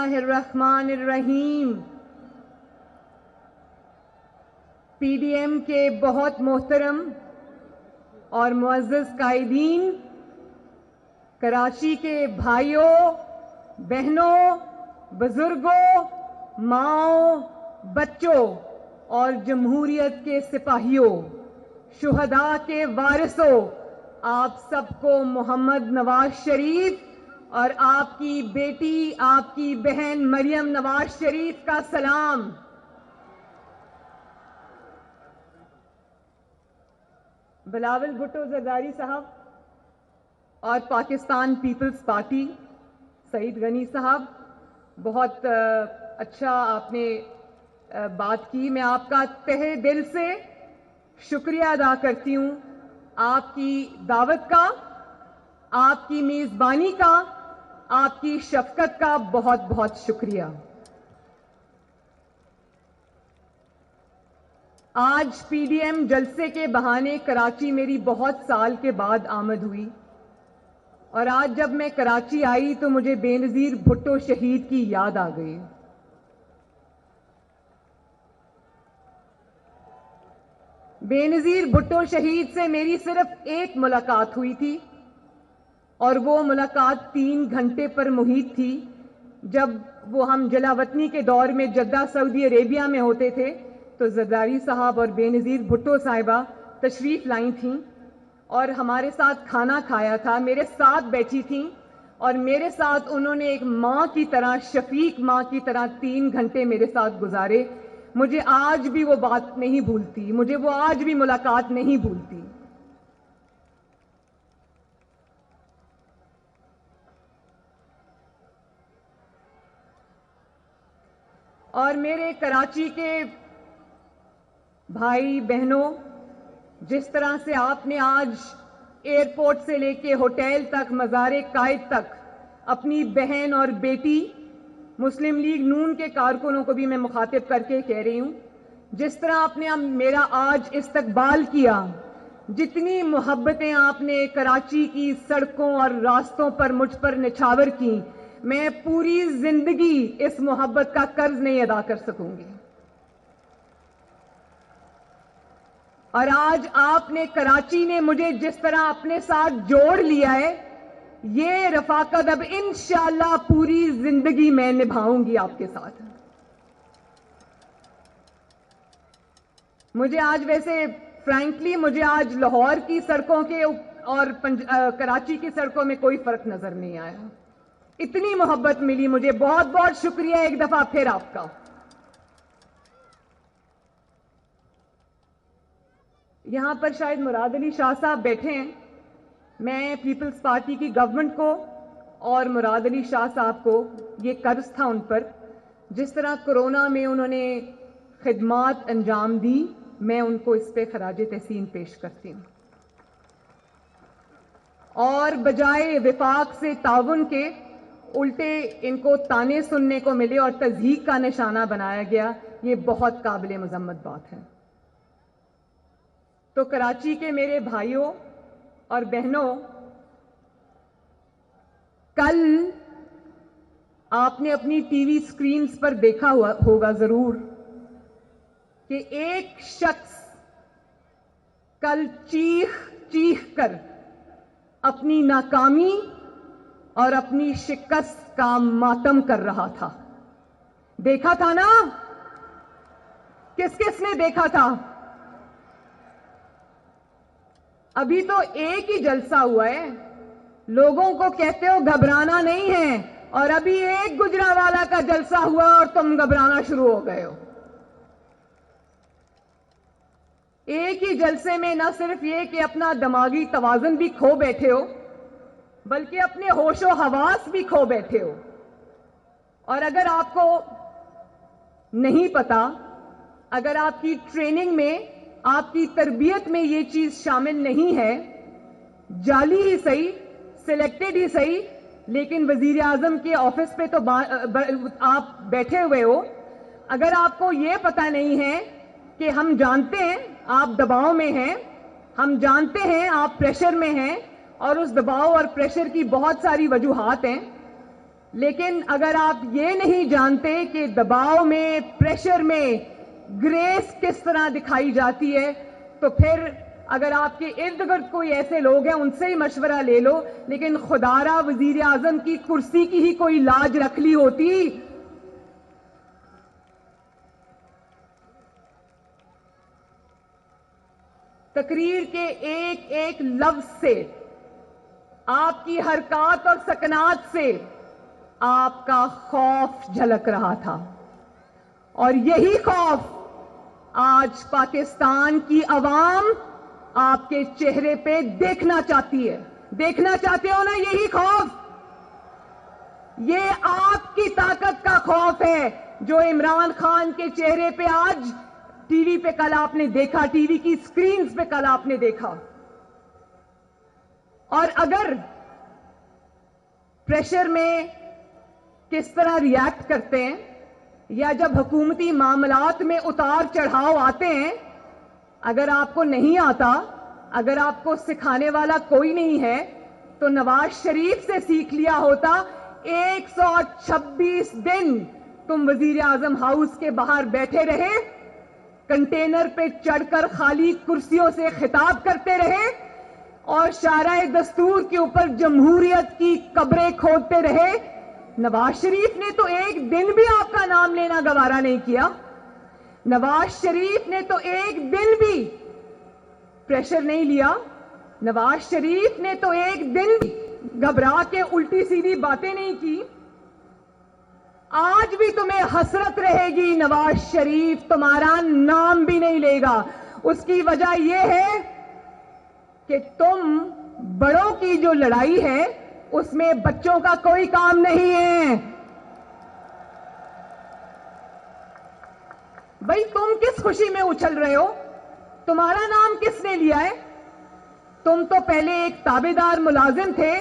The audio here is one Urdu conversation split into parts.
اللہ الرحمن الرحیم۔ پی ڈی ایم کے بہت محترم اور معزز قائدین، کراچی کے بھائیوں، بہنوں، بزرگوں، ماؤں، بچوں اور جمہوریت کے سپاہیوں، شہداء کے وارثوں، آپ سب کو محمد نواز شریف اور آپ کی بیٹی، آپ کی بہن مریم نواز شریف کا سلام۔ بلاول بھٹو زرداری صاحب اور پاکستان پیپلز پارٹی سعید غنی صاحب، بہت اچھا آپ نے بات کی۔ میں آپ کا تہہ دل سے شکریہ ادا کرتی ہوں، آپ کی دعوت کا، آپ کی میزبانی کا، آپ کی شفقت کا بہت بہت شکریہ۔ آج پی ڈی ایم جلسے کے بہانے کراچی میری بہت سال کے بعد آمد ہوئی، اور آج جب میں کراچی آئی تو مجھے بے نظیر بھٹو شہید کی یاد آ گئی۔ بے نظیر بھٹو شہید سے میری صرف ایک ملاقات ہوئی تھی، اور وہ ملاقات 3 گھنٹے پر محیط تھی، جب وہ ہم جلاوطنی کے دور میں جدہ سعودی عربیہ میں ہوتے تھے تو زرداری صاحب اور بے نظیر بھٹو صاحبہ تشریف لائی تھیں اور ہمارے ساتھ کھانا کھایا تھا، میرے ساتھ بیٹھی تھیں، اور میرے ساتھ انہوں نے ایک ماں کی طرح، شفیق ماں کی طرح 3 گھنٹے میرے ساتھ گزارے۔ مجھے آج بھی وہ بات نہیں بھولتی، مجھے وہ آج بھی ملاقات نہیں بھولتی۔ اور میرے کراچی کے بھائی بہنوں، جس طرح سے آپ نے آج ایئرپورٹ سے لے کے ہوٹل تک، مزار قائد تک اپنی بہن اور بیٹی، مسلم لیگ نون کے کارکنوں کو بھی میں مخاطب کر کے کہہ رہی ہوں، جس طرح آپ نے میرا آج استقبال کیا، جتنی محبتیں آپ نے کراچی کی سڑکوں اور راستوں پر مجھ پر نچھاور کی، میں پوری زندگی اس محبت کا قرض نہیں ادا کر سکوں گی۔ اور آج آپ نے، کراچی نے مجھے جس طرح اپنے ساتھ جوڑ لیا ہے، یہ رفاقت اب انشاءاللہ پوری زندگی میں نبھاؤں گی آپ کے ساتھ۔ مجھے آج ویسے فرینکلی مجھے آج لاہور کی سڑکوں کے اور کراچی کی سڑکوں میں کوئی فرق نظر نہیں آیا، اتنی محبت ملی مجھے۔ بہت بہت شکریہ ایک دفعہ پھر آپ کا۔ یہاں پر شاید مراد علی شاہ صاحب بیٹھے ہیں، میں پیپلز پارٹی کی گورنمنٹ کو اور مراد علی شاہ صاحب کو یہ قرض تھا ان پر، جس طرح کورونا میں انہوں نے خدمات انجام دی، میں ان کو اس پہ خراج تحسین پیش کرتی ہوں۔ اور بجائے وفاق سے تعاون کے الٹے ان کو تانے سننے کو ملے اور تضحیک کا نشانہ بنایا گیا، یہ بہت قابل مذمت بات ہے۔ تو کراچی کے میرے بھائیوں اور بہنوں، کل آپ نے اپنی ٹی وی سکرینز پر دیکھا ہوگا ضرور کہ ایک شخص کل چیخ چیخ کر اپنی ناکامی اور اپنی شکست کا ماتم کر رہا تھا۔ دیکھا تھا نا؟ کس کس نے دیکھا تھا؟ ابھی تو ایک ہی جلسہ ہوا ہے، لوگوں کو کہتے ہو گھبرانا نہیں ہے، اور ابھی ایک گجرانوالہ کا جلسہ ہوا اور تم گھبرانا شروع ہو گئے ہو۔ ایک ہی جلسے میں نہ صرف یہ کہ اپنا دماغی توازن بھی کھو بیٹھے ہو، بلکہ اپنے ہوش و حواس بھی کھو بیٹھے ہو۔ اور اگر آپ کو نہیں پتا، اگر آپ کی ٹریننگ میں، آپ کی تربیت میں یہ چیز شامل نہیں ہے، جعلی ہی صحیح، سلیکٹڈ ہی صحیح، لیکن وزیر اعظم کے آفس پہ تو آپ بیٹھے ہوئے ہو، اگر آپ کو یہ پتہ نہیں ہے کہ ہم جانتے ہیں آپ دباؤ میں ہیں، ہم جانتے ہیں آپ پریشر میں ہیں، اور اس دباؤ اور پریشر کی بہت ساری وجوہات ہیں، لیکن اگر آپ یہ نہیں جانتے کہ دباؤ میں، پریشر میں گریس کس طرح دکھائی جاتی ہے، تو پھر اگر آپ کے ارد گرد کوئی ایسے لوگ ہیں ان سے ہی مشورہ لے لو، لیکن خدارا وزیر اعظم کی کرسی کی ہی کوئی لاج رکھ لی ہوتی۔ تقریر کے ایک ایک لفظ سے، آپ کی حرکات اور سکنات سے آپ کا خوف جھلک رہا تھا، اور یہی خوف آج پاکستان کی عوام آپ کے چہرے پہ دیکھنا چاہتی ہے۔ دیکھنا چاہتے ہو نا یہی خوف؟ یہ آپ کی طاقت کا خوف ہے جو عمران خان کے چہرے پہ آج ٹی وی پہ کل آپ نے دیکھا، ٹی وی کی سکرینز پہ کل آپ نے دیکھا۔ اور اگر پریشر میں کس طرح ریاکٹ کرتے ہیں، یا جب حکومتی معاملات میں اتار چڑھاؤ آتے ہیں، اگر آپ کو نہیں آتا، اگر آپ کو سکھانے والا کوئی نہیں ہے، تو نواز شریف سے سیکھ لیا ہوتا۔ 126 دن تم وزیر اعظم ہاؤس کے باہر بیٹھے رہے، کنٹینر پہ چڑھ کر خالی کرسیوں سے خطاب کرتے رہے، اور شارع دستور کے اوپر جمہوریت کی قبریں کھودتے رہے۔ نواز شریف نے تو ایک دن بھی آپ کا نام لینا گوارا نہیں کیا۔ نواز شریف نے تو ایک دن بھی پریشر نہیں لیا۔ نواز شریف نے تو ایک دن گھبرا کے الٹی سیدھی باتیں نہیں کی۔ آج بھی تمہیں حسرت رہے گی، نواز شریف تمہارا نام بھی نہیں لے گا۔ اس کی وجہ یہ ہے کہ تم بڑوں کی جو لڑائی ہے اس میں بچوں کا کوئی کام نہیں ہے۔ بھائی تم کس خوشی میں اچھل رہے ہو؟ تمہارا نام کس نے لیا ہے؟ تم تو پہلے ایک تابعدار ملازم تھے،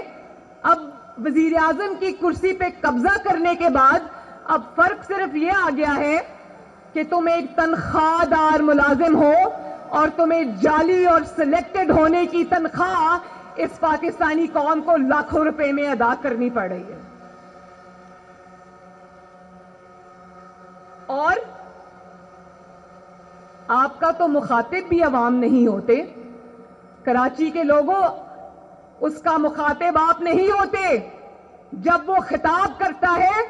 اب وزیر اعظم کی کرسی پہ قبضہ کرنے کے بعد اب فرق صرف یہ آ گیا ہے کہ تم ایک تنخواہ دار ملازم ہو، اور تمہیں جعلی اور سلیکٹڈ ہونے کی تنخواہ اس پاکستانی قوم کو لاکھوں روپے میں ادا کرنی پڑ رہی ہے۔ اور آپ کا تو مخاطب بھی عوام نہیں ہوتے۔ کراچی کے لوگوں، اس کا مخاطب آپ نہیں ہوتے۔ جب وہ خطاب کرتا ہے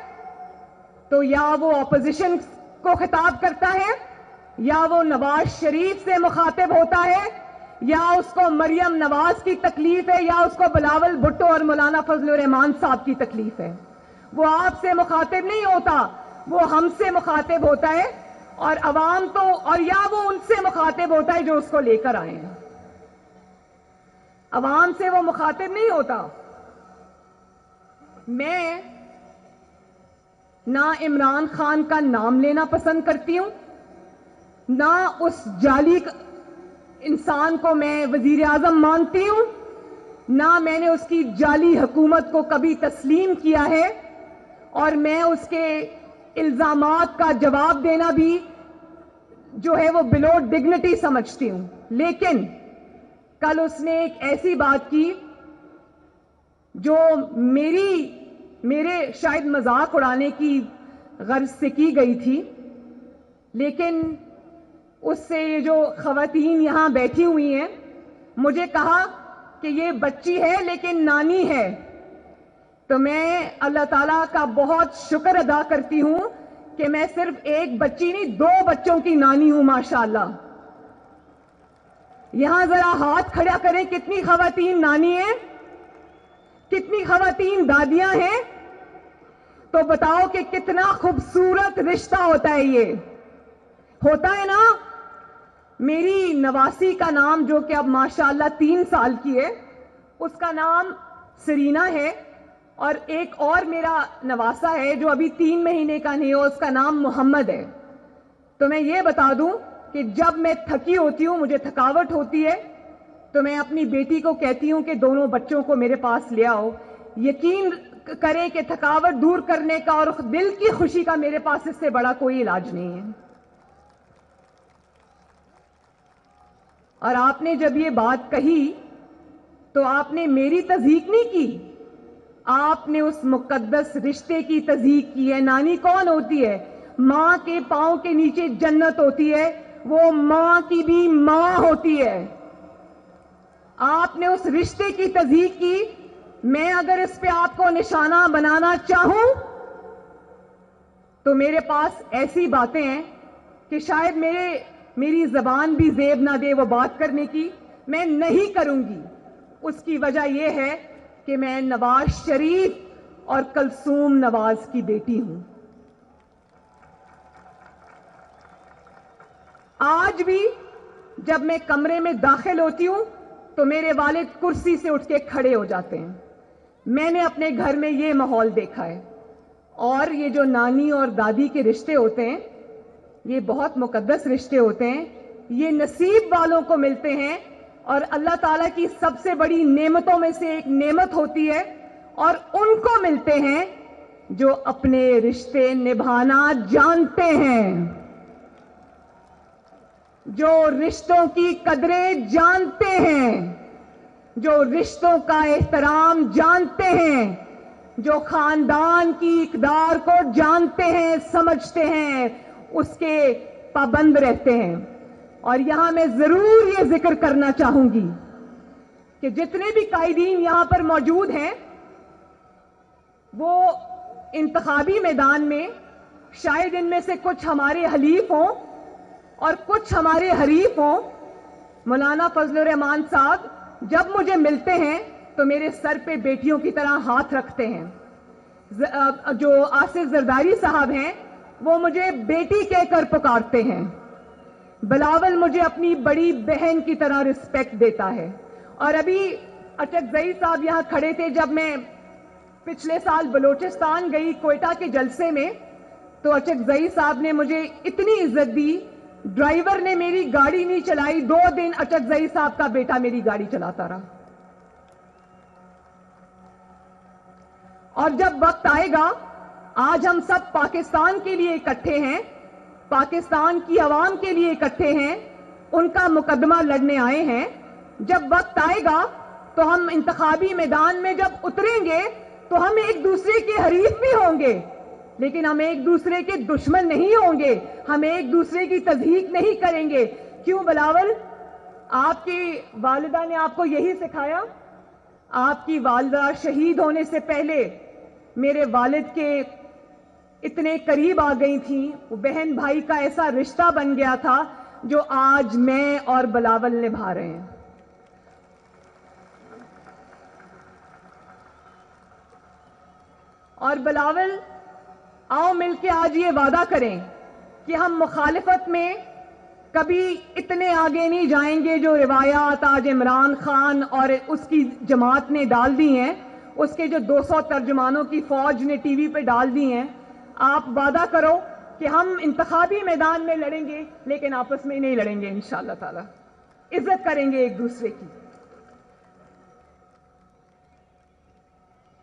تو یا وہ اپوزیشن کو خطاب کرتا ہے، یا وہ نواز شریف سے مخاطب ہوتا ہے، یا اس کو مریم نواز کی تکلیف ہے، یا اس کو بلاول بھٹو اور مولانا فضل الرحمان صاحب کی تکلیف ہے۔ وہ آپ سے مخاطب نہیں ہوتا، وہ ہم سے مخاطب ہوتا ہے، اور عوام تو، اور یا وہ ان سے مخاطب ہوتا ہے جو اس کو لے کر آئے ہیں۔ عوام سے وہ مخاطب نہیں ہوتا۔ میں نہ عمران خان کا نام لینا پسند کرتی ہوں، نہ اس جعلی انسان کو میں وزیر اعظم مانتی ہوں، نہ میں نے اس کی جعلی حکومت کو کبھی تسلیم کیا ہے، اور میں اس کے الزامات کا جواب دینا بھی جو ہے وہ بلو ڈگنیٹی سمجھتی ہوں۔ لیکن کل اس نے ایک ایسی بات کی جو میرے شاید مذاق اڑانے کی غرض سے کی گئی تھی، لیکن اس سے یہ جو خواتین یہاں بیٹھی ہوئی ہیں، مجھے کہا کہ یہ بچی ہے لیکن نانی ہے۔ تو میں اللہ تعالیٰ کا بہت شکر ادا کرتی ہوں کہ میں صرف ایک بچی نہیں، 2 بچوں کی نانی ہوں ماشاءاللہ۔ یہاں ذرا ہاتھ کھڑا کریں، کتنی خواتین نانی ہیں، کتنی خواتین دادیاں ہیں؟ تو بتاؤ کہ کتنا خوبصورت رشتہ ہوتا ہے یہ، ہوتا ہے نا؟ میری نواسی کا نام جو کہ اب ماشاءاللہ 3 سال کی ہے، اس کا نام سرینا ہے، اور ایک اور میرا نواسا ہے جو ابھی 3 مہینے کا نہیں ہو، اس کا نام محمد ہے۔ تو میں یہ بتا دوں کہ جب میں تھکی ہوتی ہوں، مجھے تھکاوٹ ہوتی ہے، تو میں اپنی بیٹی کو کہتی ہوں کہ دونوں بچوں کو میرے پاس لے آؤ۔ یقین کریں کہ تھکاوٹ دور کرنے کا اور دل کی خوشی کا میرے پاس اس سے بڑا کوئی علاج نہیں ہے۔ اور آپ نے جب یہ بات کہی تو آپ نے میری تصدیق نہیں کی، آپ نے اس مقدس رشتے کی تضحیق کی ہے. نانی کون ہوتی ہے؟ ماں کے پاؤں کے نیچے جنت ہوتی ہے, وہ ماں کی بھی ماں ہوتی ہے. آپ نے اس رشتے کی تضحیق کی. میں اگر اس پہ آپ کو نشانہ بنانا چاہوں تو میرے پاس ایسی باتیں ہیں کہ شاید میری زبان بھی زیب نہ دے وہ بات کرنے کی. میں نہیں کروں گی. اس کی وجہ یہ ہے کہ میں نواز شریف اور کلثوم نواز کی بیٹی ہوں. آج بھی جب میں کمرے میں داخل ہوتی ہوں تو میرے والد کرسی سے اٹھ کے کھڑے ہو جاتے ہیں. میں نے اپنے گھر میں یہ ماحول دیکھا ہے. اور یہ جو نانی اور دادی کے رشتے ہوتے ہیں یہ بہت مقدس رشتے ہوتے ہیں. یہ نصیب والوں کو ملتے ہیں اور اللہ تعالیٰ کی سب سے بڑی نعمتوں میں سے ایک نعمت ہوتی ہے, اور ان کو ملتے ہیں جو اپنے رشتے نبھانا جانتے ہیں, جو رشتوں کی قدریں جانتے ہیں, جو رشتوں کا احترام جانتے ہیں, جو خاندان کی اقدار کو جانتے ہیں, سمجھتے ہیں, اس کے پابند رہتے ہیں. اور یہاں میں ضرور یہ ذکر کرنا چاہوں گی کہ جتنے بھی قائدین یہاں پر موجود ہیں وہ انتخابی میدان میں شاید ان میں سے کچھ ہمارے حلیف ہوں اور کچھ ہمارے حریف ہوں. مولانا فضل الرحمان صاحب جب مجھے ملتے ہیں تو میرے سر پہ بیٹیوں کی طرح ہاتھ رکھتے ہیں. جو آصف زرداری صاحب ہیں وہ مجھے بیٹی کہہ کر پکارتے ہیں. بلاول مجھے اپنی بڑی بہن کی طرح رسپیکٹ دیتا ہے. اور ابھی اچکزئی صاحب یہاں کھڑے تھے جب میں پچھلے سال بلوچستان گئی کوئٹہ کے جلسے میں, تو اچکزئی صاحب نے مجھے اتنی عزت دی. ڈرائیور نے میری گاڑی نہیں چلائی, 2 دن اچکزئی صاحب کا بیٹا میری گاڑی چلاتا رہا. اور جب وقت آئے گا, آج ہم سب پاکستان کے لیے اکٹھے ہیں, پاکستان کی عوام کے لیے اکٹھے ہیں, ان کا مقدمہ لڑنے آئے ہیں. جب وقت آئے گا تو ہم انتخابی میدان میں جب اتریں گے تو ہم ایک دوسرے کے حریف بھی ہوں گے, لیکن ہم ایک دوسرے کے دشمن نہیں ہوں گے. ہم ایک دوسرے کی تضحیق نہیں کریں گے. کیوں بلاول؟ آپ کی والدہ نے آپ کو یہی سکھایا. آپ کی والدہ شہید ہونے سے پہلے میرے والد کے اتنے قریب آ گئی تھیں, وہ بہن بھائی کا ایسا رشتہ بن گیا تھا جو آج میں اور بلاول نبھا رہے ہیں. اور بلاول, آؤ مل کے آج یہ وعدہ کریں کہ ہم مخالفت میں کبھی اتنے آگے نہیں جائیں گے جو روایات آج عمران خان اور اس کی جماعت نے ڈال دی ہیں, اس کے جو 200 ترجمانوں کی فوج نے ٹی وی پہ ڈال دی ہیں. آپ وعدہ کرو کہ ہم انتخابی میدان میں لڑیں گے لیکن آپس میں نہیں لڑیں گے انشاءاللہ تعالی. عزت کریں گے ایک دوسرے کی.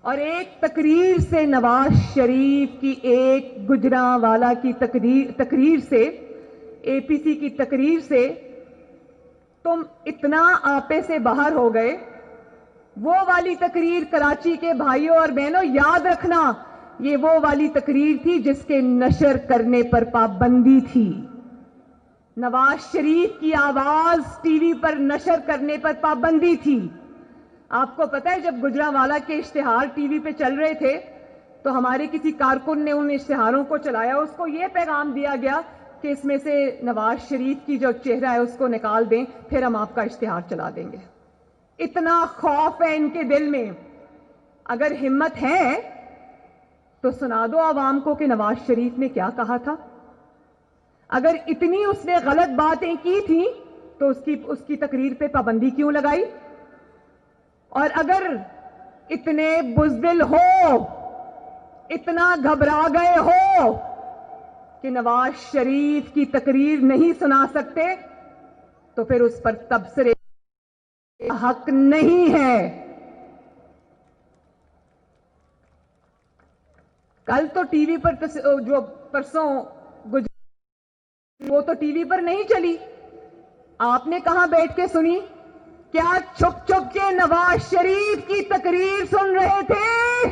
اور ایک تقریر سے, نواز شریف کی ایک گجرانوالہ کی تقریر سے, اے پی سی کی تقریر سے تم اتنا آپے سے باہر ہو گئے. وہ والی تقریر کراچی کے بھائیوں اور بہنوں یاد رکھنا, یہ وہ والی تقریر تھی جس کے نشر کرنے پر پابندی تھی. نواز شریف کی آواز ٹی وی پر نشر کرنے پر پابندی تھی. آپ کو پتہ ہے جب گجرانوالہ کے اشتہار ٹی وی پہ چل رہے تھے تو ہمارے کسی کارکن نے ان اشتہاروں کو چلایا, اس کو یہ پیغام دیا گیا کہ اس میں سے نواز شریف کی جو چہرہ ہے اس کو نکال دیں, پھر ہم آپ کا اشتہار چلا دیں گے. اتنا خوف ہے ان کے دل میں. اگر ہمت ہے تو سنا دو عوام کو کہ نواز شریف نے کیا کہا تھا. اگر اتنی اس نے غلط باتیں کی تھیں تو اس کی تقریر پہ پابندی کیوں لگائی؟ اور اگر اتنے بزدل ہو, اتنا گھبرا گئے ہو کہ نواز شریف کی تقریر نہیں سنا سکتے تو پھر اس پر تبصرے حق نہیں ہے. کل تو ٹی وی پر جو پرسوں وہ تو ٹی وی پر نہیں چلی. آپ نے کہاں بیٹھ کے سنی کیا چھپ چھپ کے نواز شریف کی تقریر سن رہے تھے؟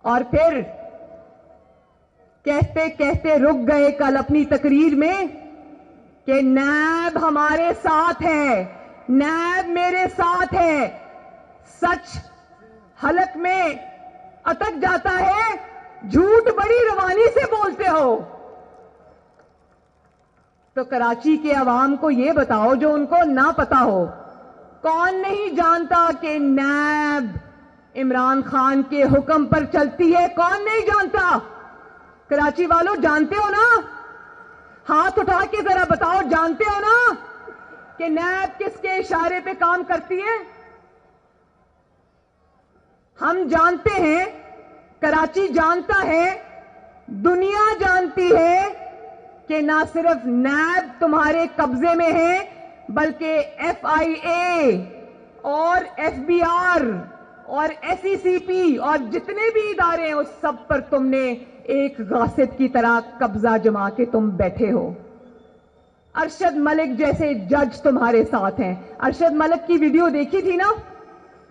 اور پھر کہتے کہتے رک گئے کل اپنی تقریر میں کہ نیب ہمارے ساتھ ہے، نیب میرے ساتھ ہے۔ سچ حلق میں اٹک جاتا ہے، جھوٹ بڑی روانی سے بولتے ہو۔ تو کراچی کے عوام کو یہ بتاؤ جو ان کو نہ پتا ہو، کون نہیں جانتا کہ نیب عمران خان کے حکم پر چلتی ہے؟ کون نہیں جانتا؟ کراچی والوں جانتے ہو نا؟ ہاتھ اٹھا کے ذرا بتاؤ، جانتے ہو نا کہ نیب کس کے اشارے پہ کام کرتی ہے؟ ہم جانتے ہیں، کراچی جانتا ہے، دنیا جانتی ہے کہ نہ صرف نیب تمہارے قبضے میں ہے بلکہ ایف آئی اے اور ایف بی آر اور ایس ای سی پی اور جتنے بھی ادارے ہیں اس سب پر تم نے ایک غاصب کی طرح قبضہ جما کے تم بیٹھے ہو۔ ارشد ملک جیسے جج تمہارے ساتھ ہیں۔ ارشد ملک کی ویڈیو دیکھی تھی نا؟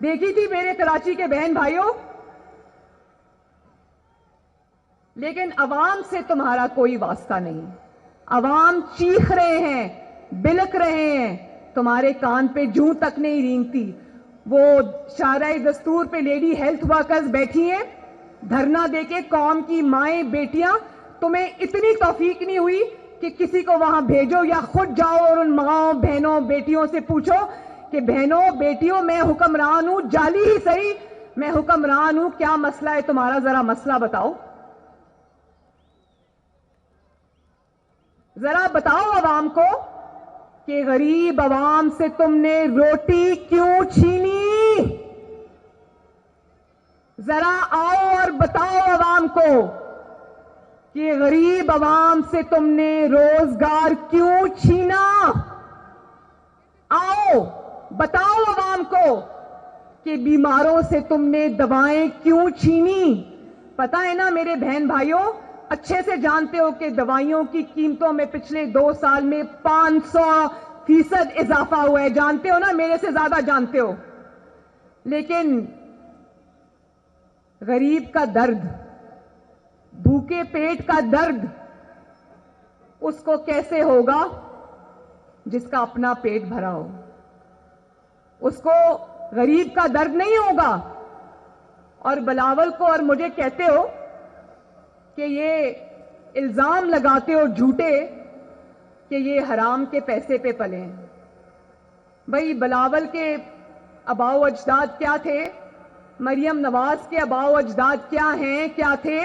دیکھی تھی میرے کراچی کے بہن بھائیوں؟ لیکن عوام سے تمہارا کوئی واسطہ نہیں۔ عوام چیخ رہے ہیں، بلک رہے ہیں، تمہارے کان پہ جوں تک نہیں رینگتی۔ وہ شارع دستور پہ لیڈی ہیلتھ ورکرز بیٹھی ہیں دھرنا دے کے، قوم کی مائیں بیٹیاں، تمہیں اتنی توفیق نہیں ہوئی کہ کسی کو وہاں بھیجو یا خود جاؤ اور ان ماؤں بہنوں بیٹیوں سے پوچھو کہ بہنوں بیٹیوں میں حکمران ہوں، جعلی ہی صحیح میں حکمران ہوں، کیا مسئلہ ہے تمہارا؟ ذرا مسئلہ بتاؤ، ذرا بتاؤ عوام کو کہ غریب عوام سے تم نے روٹی کیوں چھینی؟ ذرا آؤ اور بتاؤ عوام کو کہ غریب عوام سے تم نے روزگار کیوں چھینا؟ آؤ بتاؤ عوام کو کہ بیماروں سے تم نے دوائیں کیوں چھینی؟ پتہ ہے نا میرے بہن بھائیوں، اچھے سے جانتے ہو کہ دوائیوں کی قیمتوں میں پچھلے 2 سال میں 500% اضافہ ہوا ہے، جانتے ہو نا؟ میرے سے زیادہ جانتے ہو۔ لیکن غریب کا درد، بھوکے پیٹ کا درد اس کو کیسے ہوگا جس کا اپنا پیٹ بھرا ہو؟ اس کو غریب کا درد نہیں ہوگا۔ اور بلاول کو اور مجھے کہتے ہو کہ یہ الزام لگاتے ہو جھوٹے کہ یہ حرام کے پیسے پہ پلے ہیں۔ بھائی بلاول کے آباء و اجداد کیا تھے؟ مریم نواز کے آباء و اجداد کیا ہیں، کیا تھے؟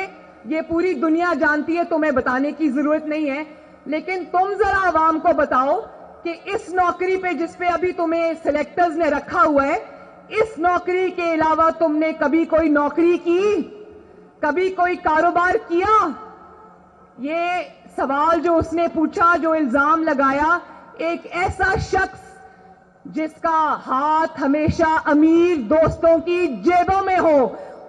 یہ پوری دنیا جانتی ہے، تمہیں بتانے کی ضرورت نہیں ہے۔ لیکن تم ذرا عوام کو بتاؤ کہ اس نوکری پہ جس پہ ابھی تمہیں سلیکٹرز نے رکھا ہوا ہے، اس نوکری کے علاوہ تم نے کبھی کوئی نوکری کی؟ کبھی کوئی کاروبار کیا؟ یہ سوال جو اس نے پوچھا، جو الزام لگایا، ایک ایسا شخص جس کا ہاتھ ہمیشہ امیر دوستوں کی جیبوں میں ہو،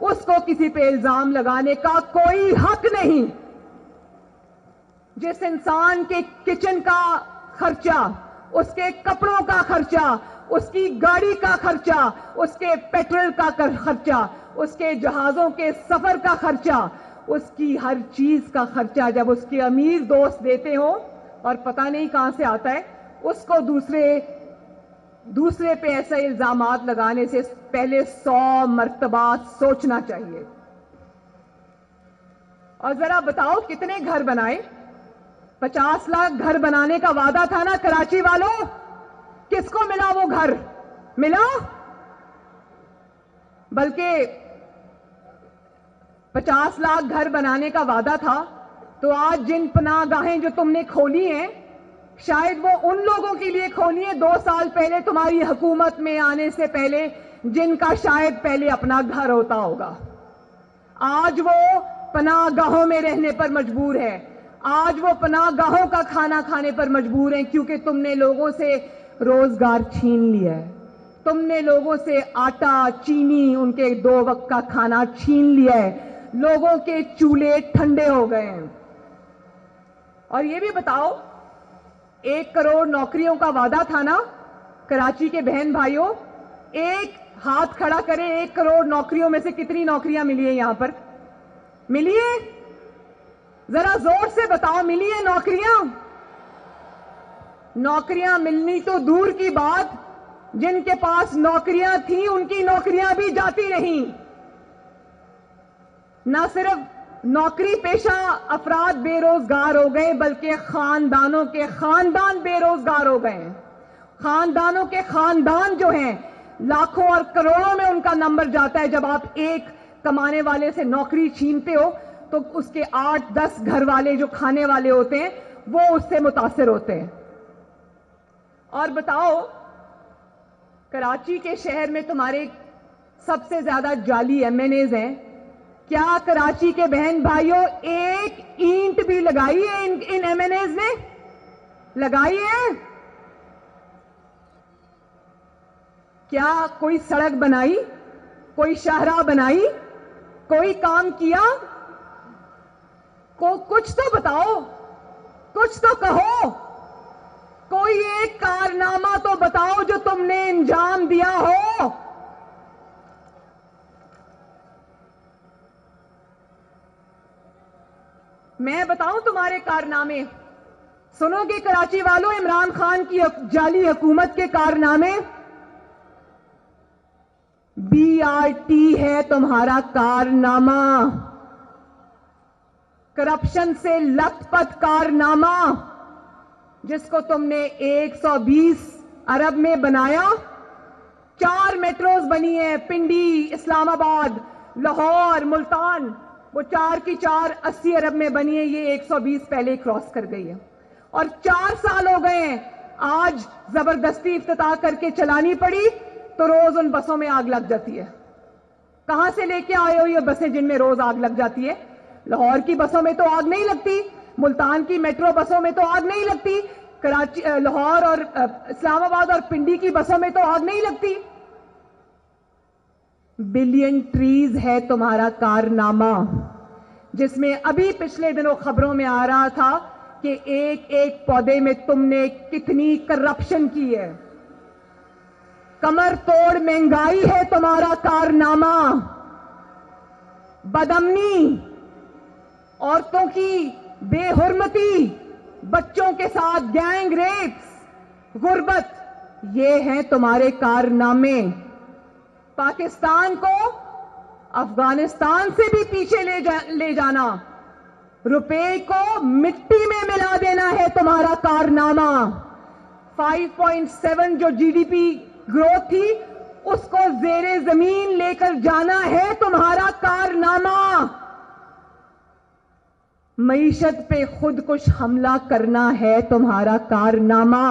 اس کو کسی پہ الزام لگانے کا کوئی حق نہیں۔ جس انسان کے کچن کا خرچہ، اس کے کپڑوں کا خرچہ، اس کی گاڑی کا خرچہ، اس کے پیٹرول کا خرچہ، اس کے جہازوں کے سفر کا خرچہ، اس کی ہر چیز کا خرچہ جب اس کے امیر دوست دیتے ہوں اور پتہ نہیں کہاں سے آتا ہے، اس کو دوسرے پہ ایسے الزامات لگانے سے پہلے 100 مرتبہ سوچنا چاہیے۔ اور ذرا بتاؤ کتنے گھر بنائے؟ 50 لاکھ گھر بنانے کا وعدہ تھا نا کراچی والوں؟ کس کو ملا وہ گھر؟ ملا؟ بلکہ 50 لاکھ گھر بنانے کا وعدہ تھا تو آج جن پناہ گاہیں جو تم نے کھولی ہیں، شاید وہ ان لوگوں کے لیے کھولی ہیں 2 سال پہلے تمہاری حکومت میں آنے سے پہلے، جن کا شاید پہلے اپنا گھر ہوتا ہوگا۔ آج وہ پناہ گاہوں میں رہنے پر مجبور ہے، آج وہ پناہ گاہوں کا کھانا کھانے پر مجبور ہیں، کیونکہ تم نے لوگوں سے روزگار چھین لیا ہے، تم نے لوگوں سے آٹا چینی ان کے 2 وقت کا کھانا چھین لیا ہے، لوگوں کے چولہے ٹھنڈے ہو گئے ہیں۔ اور یہ بھی بتاؤ 1 کروڑ نوکریوں کا وعدہ تھا نا کراچی کے بہن بھائیوں, ایک ہاتھ کھڑا کرے 1 کروڑ نوکریوں میں سے کتنی نوکریاں ملی ہیں یہاں پر؟ ملی ہیں؟ ذرا زور سے بتاؤ, ملی ہیں نوکریاں؟ نوکریاں ملنی تو دور کی بات, جن کے پاس نوکریاں تھیں ان کی نوکریاں بھی جاتی رہیں. نہ صرف نوکری پیشہ افراد بے روزگار ہو گئے بلکہ خاندانوں کے خاندان بے روزگار ہو گئے ہیں. خاندانوں کے خاندان جو ہیں لاکھوں اور کروڑوں میں ان کا نمبر جاتا ہے. جب آپ ایک کمانے والے سے نوکری چھینتے ہو تو اس کے 8-10 گھر والے جو کھانے والے ہوتے ہیں وہ اس سے متاثر ہوتے ہیں. اور بتاؤ کراچی کے شہر میں تمہارے سب سے زیادہ جعلی MNAs ہیں, کیا کراچی کے بہن بھائیوں ایک اینٹ بھی لگائی ہے ان MNAs نے؟ لگائی ہے؟ کیا کوئی سڑک بنائی, کوئی شاہراہ بنائی, کوئی کام کیا؟ کچھ تو بتاؤ, کچھ تو کہو, کوئی ایک کارنامہ تو بتاؤ جو تم نے انجام دیا ہو. میں بتاؤں تمہارے کارنامے, سنو گے کراچی والوں عمران خان کی جعلی حکومت کے کارنامے؟ BRT ہے تمہارا کارنامہ, کرپشن سے لت پت کارنامہ, جس کو تم نے 120 ارب میں بنایا. 4 میٹروز بنی ہیں, پنڈی, اسلام آباد, لاہور, ملتان, وہ 4 کی 4 80 ارب میں بنی ہے. یہ 120 پہلے کراس کر گئی ہے. اور 4 سال ہو گئے ہیں, آج زبردستی افتتاح کر کے چلانی پڑی تو روز ان بسوں میں آگ لگ جاتی ہے. کہاں سے لے کے آئے ہو یہ بسیں جن میں روز آگ لگ جاتی ہے؟ لاہور کی بسوں میں تو آگ نہیں لگتی, ملتان کی میٹرو بسوں میں تو آگ نہیں لگتی, کراچی, لاہور اور اسلام آباد اور پنڈی کی بسوں میں تو آگ نہیں لگتی. بلین ٹریز ہے تمہارا کارنامہ, جس میں ابھی پچھلے دنوں خبروں میں آ رہا تھا کہ ایک ایک پودے میں تم نے کتنی کرپشن کی ہے. کمر توڑ مہنگائی ہے تمہارا کارنامہ, بدامنی, عورتوں کی بے حرمتی, بچوں کے ساتھ گینگ ریپس, غربت, یہ ہیں تمہارے کارنامے. پاکستان کو افغانستان سے بھی پیچھے لے جانا, روپے کو مٹی میں ملا دینا ہے تمہارا کارنامہ. 5.7 جو GDP گروتھ تھی اس کو زیر زمین لے کر جانا ہے تمہارا کارنامہ. معیشت پہ خود کش حملہ کرنا ہے تمہارا کارنامہ.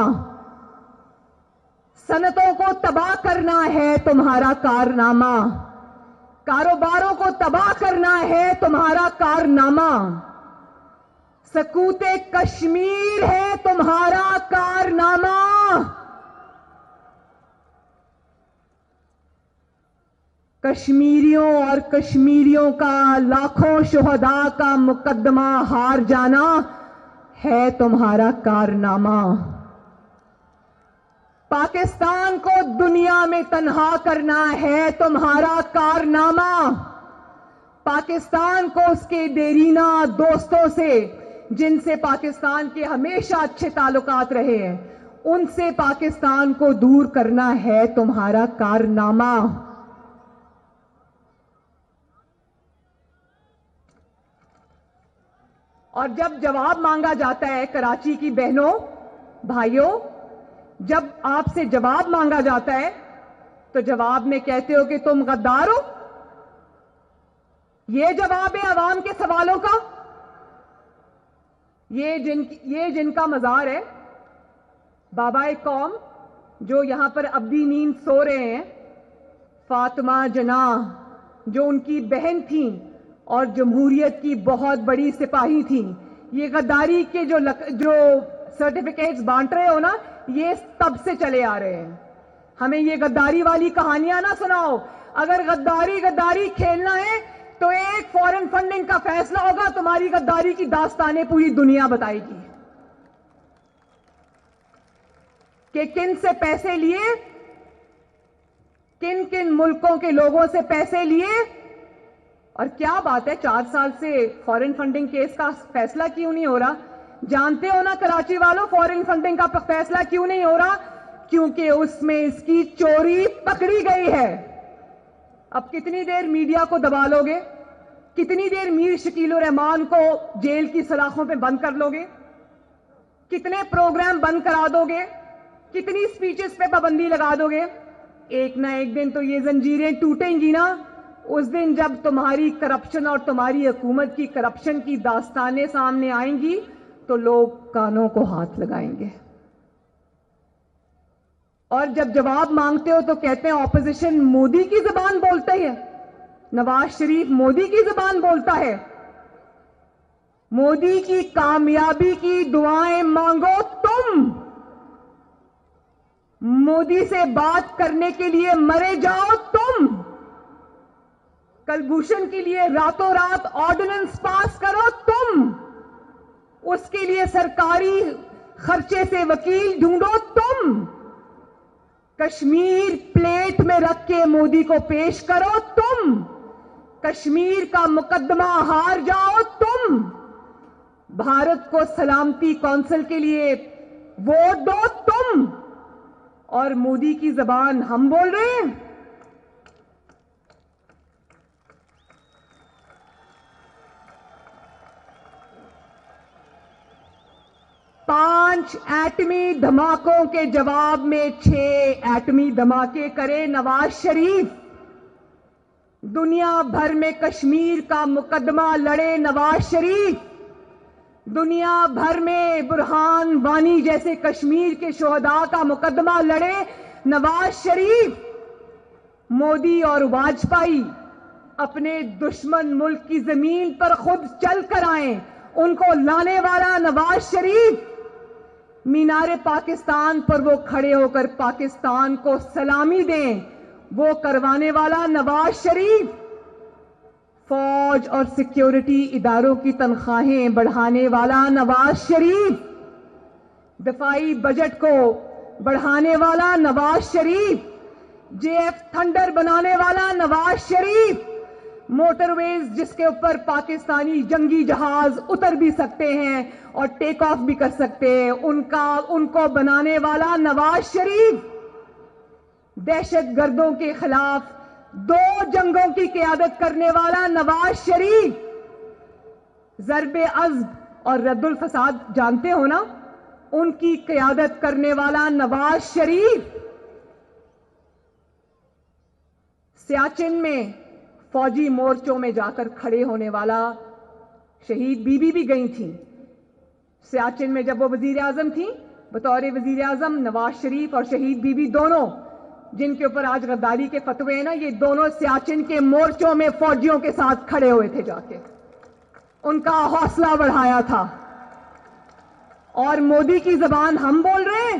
صنعتوں کو تباہ کرنا ہے تمہارا کارنامہ. کاروباروں کو تباہ کرنا ہے تمہارا کارنامہ. سکوت کشمیر ہے تمہارا کارنامہ. کشمیریوں اور کشمیریوں کا لاکھوں شہداء کا مقدمہ ہار جانا ہے تمہارا کارنامہ. پاکستان کو دنیا میں تنہا کرنا ہے تمہارا کارنامہ. پاکستان کو اس کے دیرینہ دوستوں سے, جن سے پاکستان کے ہمیشہ اچھے تعلقات رہے ہیں, ان سے پاکستان کو دور کرنا ہے تمہارا کارنامہ. اور جب جواب مانگا جاتا ہے کراچی کی بہنوں بھائیوں, جب آپ سے جواب مانگا جاتا ہے تو جواب میں کہتے ہو کہ تم غدار ہو. یہ جواب ہے عوام کے سوالوں کا. یہ جن کا مزار ہے, بابا قوم جو یہاں پر ابدی نیند سو رہے ہیں, فاطمہ جناح جو ان کی بہن تھیں اور جمہوریت کی بہت بڑی سپاہی تھیں, یہ غداری کے جو سرٹیفکیٹس بانٹ رہے ہو نا, یہ تب سے چلے آ رہے ہیں. ہمیں یہ غداری والی کہانیاں نہ سناؤ. اگر غداری کھیلنا ہے تو ایک فورن فنڈنگ کا فیصلہ ہوگا, تمہاری غداری کی داستانیں پوری دنیا بتائے گی. کہ کن سے پیسے لیے, کن کن ملکوں کے لوگوں سے پیسے لیے. اور کیا بات ہے 4 سال سے فورن فنڈنگ کیس کا فیصلہ کیوں نہیں ہو رہا؟ جانتے ہو نا کراچی والوں, فورن فنڈنگ کا فیصلہ کیوں نہیں ہو رہا؟ کیونکہ اس میں اس کی چوری پکڑی گئی ہے. اب کتنی دیر میڈیا کو دبا لو گے؟ کتنی دیر میر شکیل الرحمان کو جیل کی سلاخوں پہ بند کر لو گے؟ کتنے پروگرام بند کرا دو گے؟ کتنی سپیچز پہ پابندی لگا دو گے؟ ایک نہ ایک دن تو یہ زنجیریں ٹوٹیں گی نا. اس دن جب تمہاری کرپشن اور تمہاری حکومت کی کرپشن کی داستانیں سامنے آئیں گی تو لوگ کانوں کو ہاتھ لگائیں گے. اور جب جواب مانگتے ہو تو کہتے ہیں اپوزیشن مودی کی زبان بولتا ہے, نواز شریف مودی کی زبان بولتا ہے. مودی کی کامیابی کی دعائیں مانگو تم, مودی سے بات کرنے کے لیے مرے جاؤ تم, کلبھوشن کے لیے راتوں رات آرڈیننس پاس کرو تم, اس کے لیے سرکاری خرچے سے وکیل ڈھونڈو تم, کشمیر پلیٹ میں رکھ کے مودی کو پیش کرو تم, کشمیر کا مقدمہ ہار جاؤ تم, بھارت کو سلامتی کونسل کے لیے ووٹ دو تم, اور مودی کی زبان ہم بول رہے ہیں. پانچ ایٹمی دھماکوں کے جواب میں 6 ایٹمی دھماکے کرے نواز شریف. دنیا بھر میں کشمیر کا مقدمہ لڑے نواز شریف. دنیا بھر میں برہان وانی جیسے کشمیر کے شہداء کا مقدمہ لڑے نواز شریف. مودی اور واجپئی اپنے دشمن ملک کی زمین پر خود چل کر آئیں, ان کو لانے والا نواز شریف. مینار پاکستان پر وہ کھڑے ہو کر پاکستان کو سلامی دیں, وہ کروانے والا نواز شریف. فوج اور سیکیورٹی اداروں کی تنخواہیں بڑھانے والا نواز شریف. دفاعی بجٹ کو بڑھانے والا Nawaz Sharif. J F thunder بنانے والا نواز شریف. موٹر ویز جس کے اوپر پاکستانی جنگی جہاز اتر بھی سکتے ہیں اور ٹیک آف بھی کر سکتے ہیں, ان کو بنانے والا نواز شریف. دہشت گردوں کے خلاف 2 جنگوں کی قیادت کرنے والا نواز شریف. ضرب عضب اور رد الفساد جانتے ہو نا, ان کی قیادت کرنے والا نواز شریف. سیاچن میں فوجی مورچوں میں جا کر کھڑے ہونے والا, شہید بی بی بھی گئی تھیں سیاچن میں جب وہ وزیر اعظم تھیں. بطور وزیر اعظم نواز شریف اور شہید بی بی دونوں, جن کے اوپر آج غداری کے فتوے ہیں نا, یہ دونوں سیاچن کے مورچوں میں فوجیوں کے ساتھ کھڑے ہوئے تھے, جا کے ان کا حوصلہ بڑھایا تھا. اور مودی کی زبان ہم بول رہے ہیں.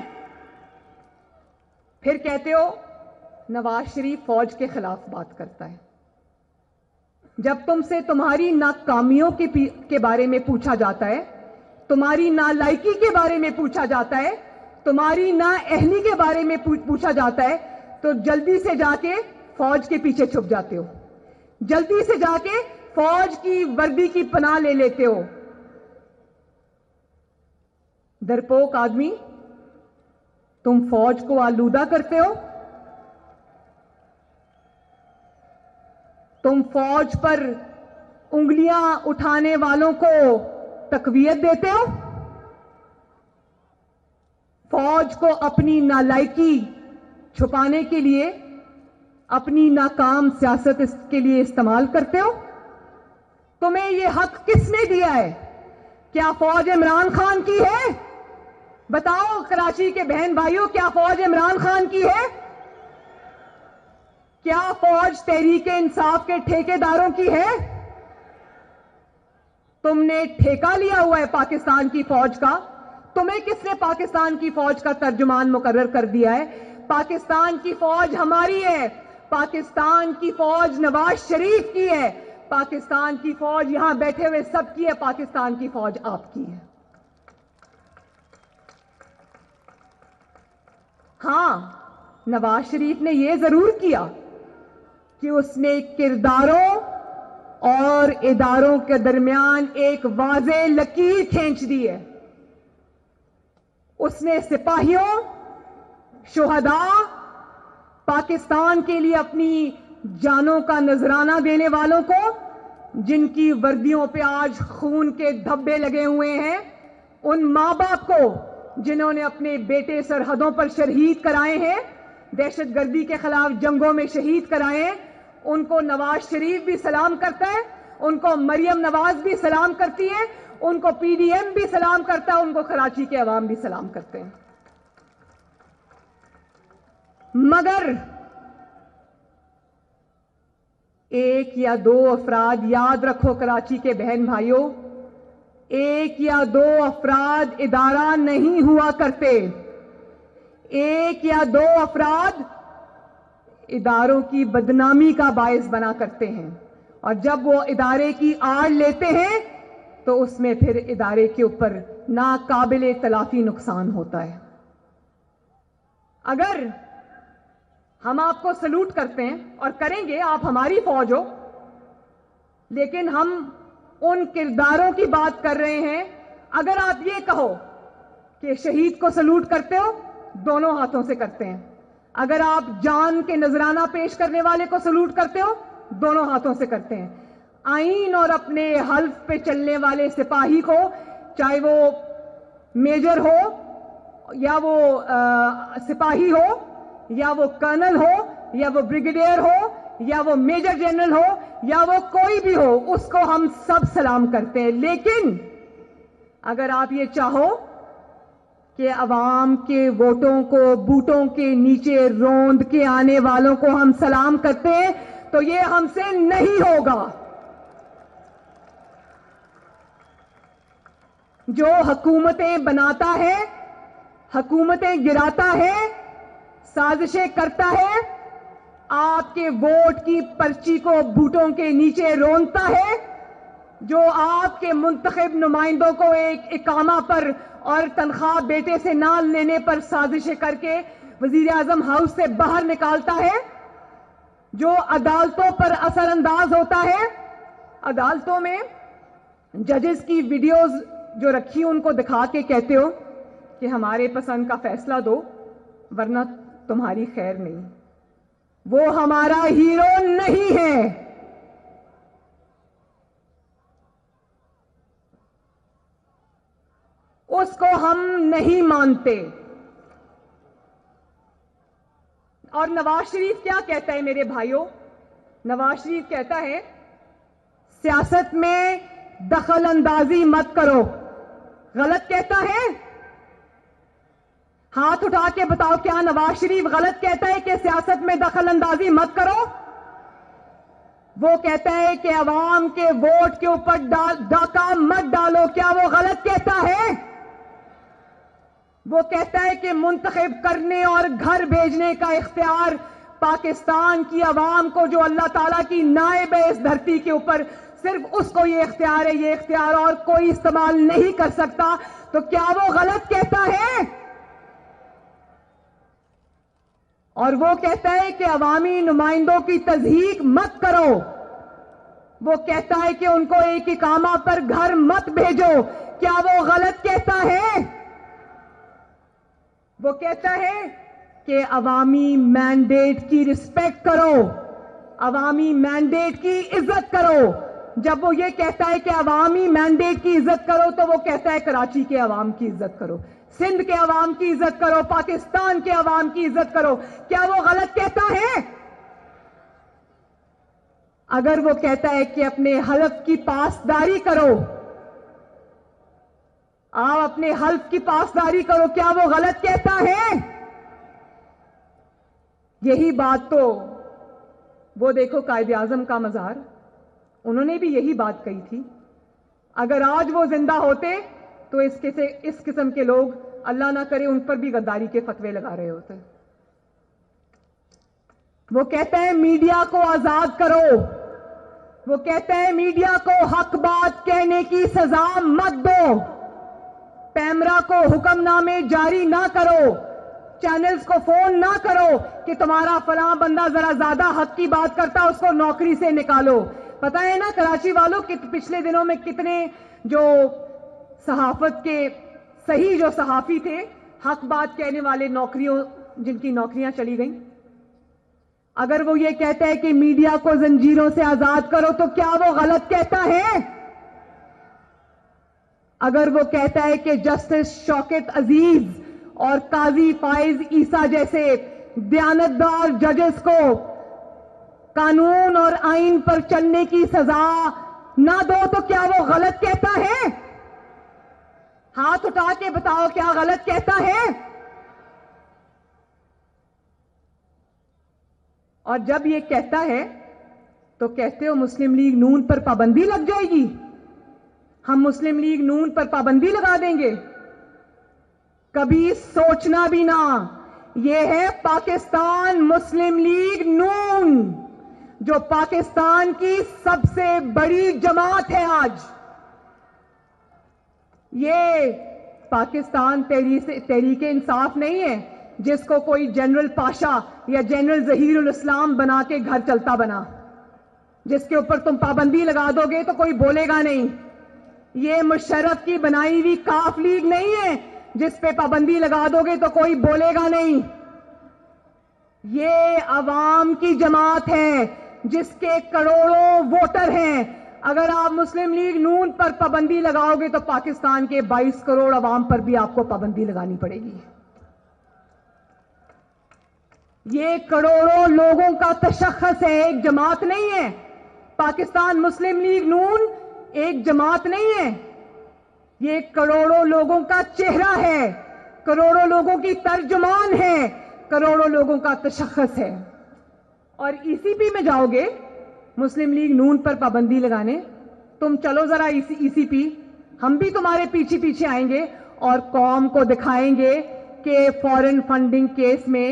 پھر کہتے ہو نواز شریف فوج کے خلاف بات کرتا ہے. جب تم سے تمہاری ناکامیوں کے بارے میں پوچھا جاتا ہے, تمہاری نالائکی کے بارے میں پوچھا جاتا ہے, تمہاری نااہلی کے بارے میں پوچھا جاتا ہے, تو جلدی سے جا کے فوج کے پیچھے چھپ جاتے ہو, جلدی سے جا کے فوج کی وردی کی پناہ لے لیتے ہو. ڈرپوک آدمی, تم فوج کو آلودہ کرتے ہو, تم فوج پر انگلیاں اٹھانے والوں کو تقویت دیتے ہو, فوج کو اپنی نالائکی چھپانے کے لیے, اپنی ناکام سیاست کے لیے استعمال کرتے ہو. تمہیں یہ حق کس نے دیا ہے؟ کیا فوج عمران خان کی ہے؟ بتاؤ کراچی کے بہن بھائیوں, کیا فوج عمران خان کی ہے؟ کیا فوج تحریک انصاف کے ٹھیکیداروں کی ہے؟ تم نے ٹھیکہ لیا ہوا ہے پاکستان کی فوج کا. تمہیں کس نے پاکستان کی فوج کا ترجمان مقرر کر دیا ہے؟ پاکستان کی فوج ہماری ہے, پاکستان کی فوج نواز شریف کی ہے, پاکستان کی فوج یہاں بیٹھے ہوئے سب کی ہے, پاکستان کی فوج آپ کی ہے. ہاں، نواز شریف نے یہ ضرور کیا کہ اس نے کرداروں اور اداروں کے درمیان ایک واضح لکیر کھینچ دی ہے. اس نے سپاہیوں، شہداء، پاکستان کے لیے اپنی جانوں کا نذرانہ دینے والوں کو، جن کی وردیوں پہ آج خون کے دھبے لگے ہوئے ہیں، ان ماں باپ کو جنہوں نے اپنے بیٹے سرحدوں پر شہید کرائے ہیں، دہشت گردی کے خلاف جنگوں میں شہید کرائے ہیں، ان کو نواز شریف بھی سلام کرتا ہے، ان کو مریم نواز بھی سلام کرتی ہے، ان کو پی ڈی ایم بھی سلام کرتا ہے، ان کو کراچی کے عوام بھی سلام کرتے ہیں. مگر ایک یا دو افراد، یاد رکھو کراچی کے بہن بھائیوں، ایک یا دو افراد ادارہ نہیں ہوا کرتے. ایک یا دو افراد اداروں کی بدنامی کا باعث بنا کرتے ہیں، اور جب وہ ادارے کی آڑ لیتے ہیں تو اس میں پھر ادارے کے اوپر ناقابل تلافی نقصان ہوتا ہے. اگر ہم آپ کو سلوٹ کرتے ہیں اور کریں گے، آپ ہماری فوج ہو، لیکن ہم ان کرداروں کی بات کر رہے ہیں. اگر آپ یہ کہو کہ شہید کو سلوٹ کرتے ہو، دونوں ہاتھوں سے کرتے ہیں. اگر آپ جان کے نذرانہ پیش کرنے والے کو سلوٹ کرتے ہو، دونوں ہاتھوں سے کرتے ہیں. آئین اور اپنے حلف پہ چلنے والے سپاہی کو، چاہے وہ میجر ہو یا وہ سپاہی ہو یا وہ کرنل ہو یا وہ بریگیڈیئر ہو یا وہ میجر جنرل ہو یا وہ کوئی بھی ہو، اس کو ہم سب سلام کرتے ہیں. لیکن اگر آپ یہ چاہو کہ عوام کے ووٹوں کو بوٹوں کے نیچے روند کے آنے والوں کو ہم سلام کرتے ہیں، تو یہ ہم سے نہیں ہوگا. جو حکومتیں بناتا ہے، حکومتیں گراتا ہے، سازشیں کرتا ہے، آپ کے ووٹ کی پرچی کو بوٹوں کے نیچے رونتا ہے، جو آپ کے منتخب نمائندوں کو ایک اقامہ پر اور تنخواہ بیٹے سے نہ لینے پر سازشیں کر کے وزیر اعظم ہاؤس سے باہر نکالتا ہے، جو عدالتوں پر اثر انداز ہوتا ہے. عدالتوں میں ججز کی ویڈیوز جو رکھی ان کو دکھا کے کہتے ہو کہ ہمارے پسند کا فیصلہ دو ورنہ تمہاری خیر نہیں. وہ ہمارا ہیرو نہیں ہے. اس کو ہم نہیں مانتے. اور نواز شریف کیا کہتا ہے میرے بھائیوں؟ نواز شریف کہتا ہے سیاست میں دخل اندازی مت کرو. غلط کہتا ہے؟ ہاتھ اٹھا کے بتاؤ، کیا نواز شریف غلط کہتا ہے کہ سیاست میں دخل اندازی مت کرو؟ وہ کہتا ہے کہ عوام کے ووٹ کے اوپر ڈاکہ مت ڈالو. کیا وہ غلط کہتا ہے؟ وہ کہتا ہے کہ منتخب کرنے اور گھر بھیجنے کا اختیار پاکستان کی عوام کو، جو اللہ تعالیٰ کی نائب ہے اس دھرتی کے اوپر، صرف اس کو یہ اختیار ہے. یہ اختیار اور کوئی استعمال نہیں کر سکتا. تو کیا وہ غلط کہتا ہے؟ اور وہ کہتا ہے کہ عوامی نمائندوں کی تضحیک مت کرو. وہ کہتا ہے کہ ان کو ایک اقامہ پر گھر مت بھیجو. کیا وہ غلط کہتا ہے؟ وہ کہتا ہے کہ عوامی مینڈیٹ کی رسپیکٹ کرو، عوامی مینڈیٹ کی عزت کرو. جب وہ یہ کہتا ہے کہ عوامی مینڈیٹ کی عزت کرو تو وہ کہتا ہے کراچی کے عوام کی عزت کرو، سندھ کے عوام کی عزت کرو، پاکستان کے عوام کی عزت کرو. کیا وہ غلط کہتا ہے؟ اگر وہ کہتا ہے کہ اپنے حلف کی پاسداری کرو، آپ اپنے حلف کی پاسداری کرو، کیا وہ غلط کہتا ہے؟ یہی بات تو وہ دیکھو قائد اعظم کا مزار، انہوں نے بھی یہی بات کہی تھی. اگر آج وہ زندہ ہوتے تو اس قسم کے لوگ اللہ نہ کرے ان پر بھی غداری کے فتوے لگا رہے ہوتے. وہ کہتا ہے میڈیا کو آزاد کرو. وہ کہتا ہے میڈیا کو حق بات کہنے کی سزا مت دو. پیمرا کو حکم نامے جاری نہ کرو. چینلز کو فون نہ کرو کہ تمہارا فلاں بندہ ذرا زیادہ حق کی بات کرتا اس کو نوکری سے نکالو. پتہ ہے نا کراچی والوں کہ پچھلے دنوں میں کتنے جو صحافت کے صحیح جو صحافی تھے, حق بات کہنے والے, جن کی نوکریاں چلی گئیں. اگر وہ یہ کہتا ہے کہ میڈیا کو زنجیروں سے آزاد کرو تو کیا وہ غلط کہتا ہے؟ اگر وہ کہتا ہے کہ جسٹس شوکت عزیز اور قاضی فائز عیسیٰ جیسے دیانتدار ججز کو قانون اور آئین پر چلنے کی سزا نہ دو تو کیا وہ غلط کہتا ہے؟ ہاتھ اٹھا کے بتاؤ کیا غلط کہتا ہے؟ اور جب یہ کہتا ہے تو کہتے ہو مسلم لیگ نون پر پابندی لگ جائے گی, ہم مسلم لیگ نون پر پابندی لگا دیں گے. کبھی سوچنا بھی نہ. یہ ہے پاکستان مسلم لیگ نون, جو پاکستان کی سب سے بڑی جماعت ہے آج. یہ پاکستان تحریک انصاف نہیں ہے جس کو کوئی جنرل پاشا یا جنرل ظہیر الاسلام بنا کے گھر چلتا بنا, جس کے اوپر تم پابندی لگا دو گے تو کوئی بولے گا نہیں. یہ مشرف کی بنائی ہوئی کاف لیگ نہیں ہے جس پہ پابندی لگا دو گے تو کوئی بولے گا نہیں. یہ عوام کی جماعت ہے جس کے کروڑوں ووٹر ہیں. اگر آپ مسلم لیگ نون پر پابندی لگاؤ گے تو پاکستان کے 22 کروڑ عوام پر بھی آپ کو پابندی لگانی پڑے گی. یہ کروڑوں لوگوں کا تشخص ہے, ایک جماعت نہیں ہے. پاکستان مسلم لیگ نون ایک جماعت نہیں ہے, یہ کروڑوں لوگوں کا چہرہ ہے, کروڑوں لوگوں کی ترجمان ہے, کروڑوں لوگوں کا تشخص ہے. اور ای سی پی میں جاؤ گے مسلم لیگ نون پر پابندی لگانے, تم چلو ذرا ای سی پی, ہم بھی تمہارے پیچھے پیچھے آئیں گے اور قوم کو دکھائیں گے کہ فارن فنڈنگ کیس میں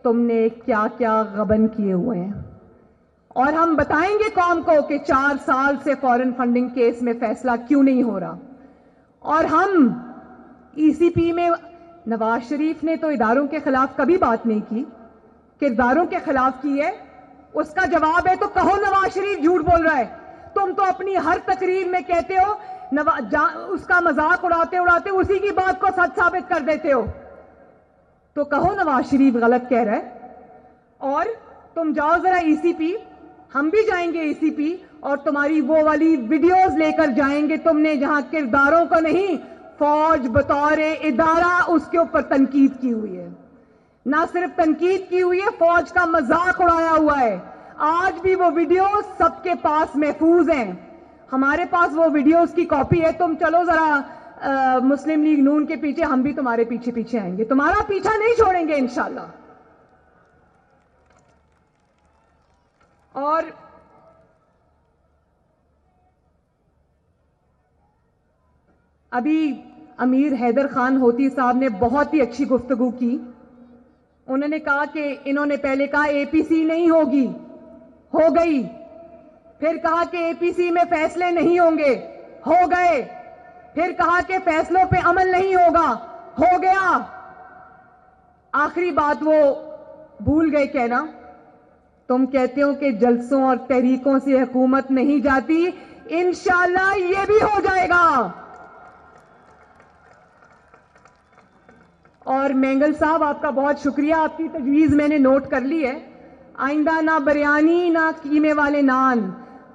تم نے کیا کیا غبن کیے ہوئے ہیں. اور ہم بتائیں گے قوم کو کہ 4 سال سے فارن فنڈنگ کیس میں فیصلہ کیوں نہیں ہو رہا. اور ہم ای سی پی میں نواز شریف نے تو اداروں کے خلاف کبھی بات نہیں کی, کرداروں کے خلاف کی ہے. اس کا جواب ہے تو کہو نواز شریف جھوٹ بول رہا ہے. تم تو اپنی ہر تقریر میں کہتے ہو, اس کا مذاق اڑاتے اڑاتے اسی کی بات کو سچ ثابت کر دیتے ہو. تو کہو نواز شریف غلط کہہ رہا ہے. اور تم جاؤ ذرا ای سی پی, ہم بھی جائیں گے ای سی پی, اور تمہاری وہ والی ویڈیوز لے کر جائیں گے تم نے جہاں کرداروں کو نہیں, فوج بطور ادارہ اس کے اوپر تنقید کی ہوئی ہے. نہ صرف تنقید کی ہوئی ہے, فوج کا مذاق اڑایا ہوا ہے. آج بھی وہ ویڈیوز سب کے پاس محفوظ ہیں. ہمارے پاس وہ ویڈیوز کی کاپی ہے. تم چلو ذرا مسلم لیگ نون کے پیچھے, ہم بھی تمہارے پیچھے پیچھے آئیں گے, تمہارا پیچھا نہیں چھوڑیں گے انشاءاللہ. اور ابھی امیر حیدر خان ہوتی صاحب نے بہت ہی اچھی گفتگو کی. انہوں نے کہا کہ انہوں نے پہلے کہا اے پی سی نہیں ہوگی, ہو گئی. پھر کہا کہ اے پی سی میں فیصلے نہیں ہوں گے, ہو گئے. پھر کہا کہ فیصلوں پہ عمل نہیں ہوگا, ہو گیا. آخری بات وہ بھول گئے کہنا. تم کہتے ہو کہ جلسوں اور تحریکوں سے حکومت نہیں جاتی, انشاءاللہ یہ بھی ہو جائے گا. اور مینگل صاحب آپ کا بہت شکریہ, آپ کی تجویز میں نے نوٹ کر لی ہے. آئندہ نہ بریانی نہ قیمے والے نان,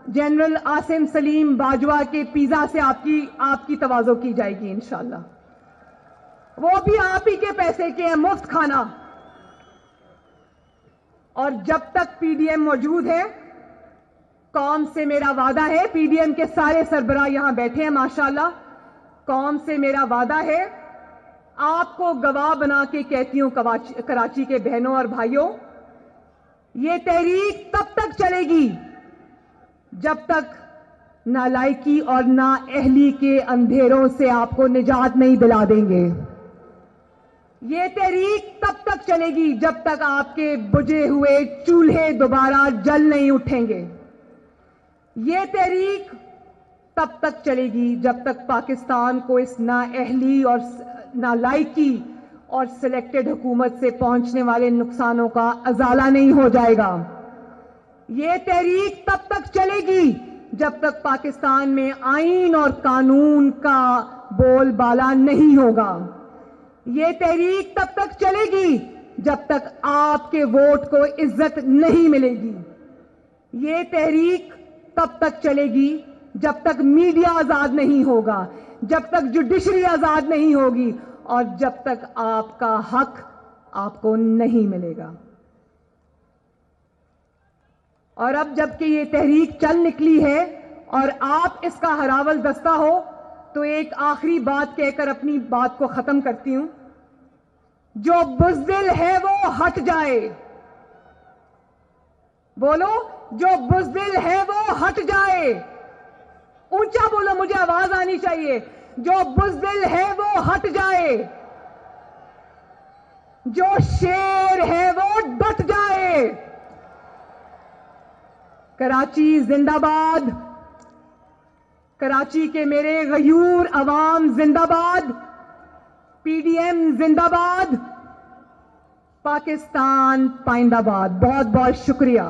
جنرل عاصم سلیم باجوہ کے پیزا سے آپ کی تواضع کی جائے گی انشاءاللہ. وہ بھی آپ ہی کے پیسے کے ہیں, مفت کھانا. اور جب تک پی ڈی ایم موجود ہے, قوم سے میرا وعدہ ہے, پی ڈی ایم کے سارے سربراہ یہاں بیٹھے ہیں ماشاءاللہ, قوم سے میرا وعدہ ہے, آپ کو گواہ بنا کے کہتی ہوں کراچی کے بہنوں اور بھائیوں, یہ تحریک تب تک چلے گی جب تک نالائکی اور نااہلی کے اندھیروں سے آپ کو نجات نہیں دلا دیں گے. یہ تحریک تب تک چلے گی جب تک آپ کے بجھے ہوئے چولہے دوبارہ جل نہیں اٹھیں گے. یہ تحریک تب تک چلے گی جب تک پاکستان کو اس نااہلی اور نالائکی اور سلیکٹڈ حکومت سے پہنچنے والے نقصانوں کا ازالہ نہیں ہو جائے گا. یہ تحریک تب تک چلے گی جب تک پاکستان میں آئین اور قانون کا بول بالا نہیں ہوگا. یہ تحریک تب تک چلے گی جب تک آپ کے ووٹ کو عزت نہیں ملے گی. یہ تحریک تب تک چلے گی جب تک میڈیا آزاد نہیں ہوگا, جب تک جوڈیشری آزاد نہیں ہوگی, اور جب تک آپ کا حق آپ کو نہیں ملے گا. اور اب جب کہ یہ تحریک چل نکلی ہے اور آپ اس کا ہراول دستہ ہو, تو ایک آخری بات کہہ کر اپنی بات کو ختم کرتی ہوں. جو بزدل ہے وہ ہٹ جائے. بولو, جو بزدل ہے وہ ہٹ جائے. اونچا بولو, مجھے آواز آنی چاہیے. جو بزدل ہے وہ ہٹ جائے. جو شیر ہے وہ ڈٹ جائے. کراچی زندہ باد. کراچی کے میرے غیور عوام زندہ باد. پی ڈی ایم زندہ باد. پاکستان پائندہ باد. بہت بہت شکریہ.